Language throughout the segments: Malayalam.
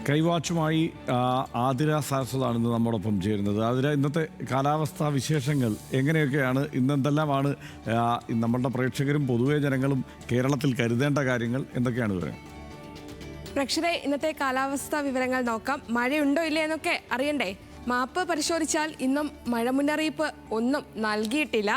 കൈവാച്ചുമായി ആതിര സാരസ്വതാണ് ഇന്ന് നമ്മോടൊപ്പം ചേരുന്നത്. ആതിര, ഇന്നത്തെ കാലാവസ്ഥാ വിശേഷങ്ങൾ എങ്ങനെയൊക്കെയാണ്? ഇന്നെന്തെല്ലാമാണ് നമ്മളുടെ പ്രേക്ഷകരും പൊതുവെ ജനങ്ങളും കേരളത്തിൽ കരുതേണ്ട കാര്യങ്ങൾ എന്തൊക്കെയാണ് പറയുന്നത്? പ്രേക്ഷകരെ, ഇന്നത്തെ കാലാവസ്ഥാ വിവരങ്ങൾ നോക്കാം. മഴയുണ്ടോ ഇല്ലേ എന്നൊക്കെ അറിയണ്ടേ? മാപ്പ് പരിശോധിച്ചാൽ ഇന്നും മഴ മുന്നറിയിപ്പ് ഒന്നും നൽകിയിട്ടില്ല.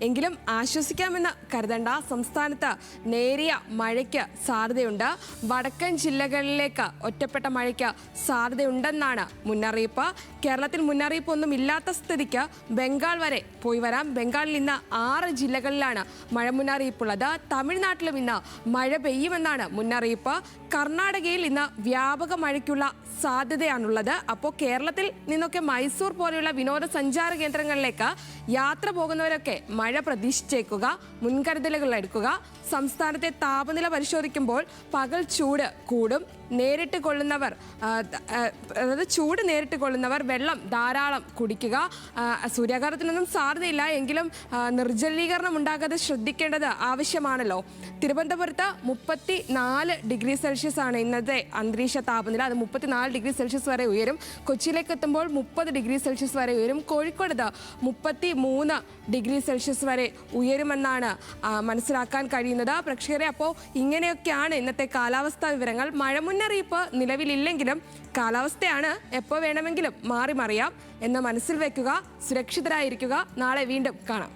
എങ്കിലും ആശ്വസിക്കാമെന്ന് കരുതണ്ട. സംസ്ഥാനത്ത് നേരിയ മഴയ്ക്ക് സാധ്യതയുണ്ട്. വടക്കൻ ജില്ലകളിലേക്ക് ഒറ്റപ്പെട്ട മഴയ്ക്ക് സാധ്യതയുണ്ടെന്നാണ് മുന്നറിയിപ്പ്. കേരളത്തിൽ മുന്നറിയിപ്പൊന്നും ഇല്ലാത്ത സ്ഥിതിക്ക് ബംഗാൾ വരെ പോയി വരാം. ബംഗാളിൽ ഇന്ന് 6 ജില്ലകളിലാണ് മഴ മുന്നറിയിപ്പുള്ളത്. തമിഴ്നാട്ടിലും ഇന്ന് മഴ പെയ്യുമെന്നാണ് മുന്നറിയിപ്പ്. കർണാടകയിൽ ഇന്ന് വ്യാപക മഴയ്ക്കുള്ള സാധ്യതയാണുള്ളത്. അപ്പോൾ കേരളത്തിൽ നിന്നൊക്കെ മൈസൂർ പോലെയുള്ള വിനോദസഞ്ചാര കേന്ദ്രങ്ങളിലേക്ക് യാത്ര പോകുന്നവരൊക്കെ മഴ പ്രതീക്ഷിച്ചേക്കുക, മുൻകരുതലുകൾ എടുക്കുക. സംസ്ഥാനത്തെ താപനില പരിശോധിക്കുമ്പോൾ പകൽ ചൂട് കൂടും. നേരിട്ട് കൊള്ളുന്നവർ, അതായത് ചൂട് നേരിട്ട് കൊള്ളുന്നവർ വെള്ളം ധാരാളം കുടിക്കുക. സൂര്യാഘാതത്തിനൊന്നും സാധ്യതയില്ല, എങ്കിലും നിർജ്ജലീകരണം ഉണ്ടാകാതെ ശ്രദ്ധിക്കേണ്ടത് ആവശ്യമാണല്ലോ. തിരുവനന്തപുരത്ത് 34 ഡിഗ്രി സെൽഷ്യസ് ആണ് ഇന്നത്തെ അന്തരീക്ഷ താപനില. അത് 34 ഡിഗ്രി സെൽഷ്യസ് വരെ ഉയരും. കൊച്ചിയിലേക്ക് എത്തുമ്പോൾ 30 ഡിഗ്രി സെൽഷ്യസ് വരെ ഉയരും. കോഴിക്കോട് 33 ഡിഗ്രി സെൽഷ്യസ് വരെ ഉയരുമെന്നാണ് മനസ്സിലാക്കാൻ കഴിയുന്നത്. പ്രേക്ഷകരെ, അപ്പോൾ ഇങ്ങനെയൊക്കെയാണ് ഇന്നത്തെ കാലാവസ്ഥാ വിവരങ്ങൾ. മഴ മുന്നറിയിപ്പ് നിലവിലില്ലെങ്കിലും കാലാവസ്ഥയാണ്, എപ്പോൾ വേണമെങ്കിലും മാറി മറിയാം എന്ന് മനസ്സിൽ വെക്കുക. സുരക്ഷിതരായിരിക്കുക. നാളെ വീണ്ടും കാണാം.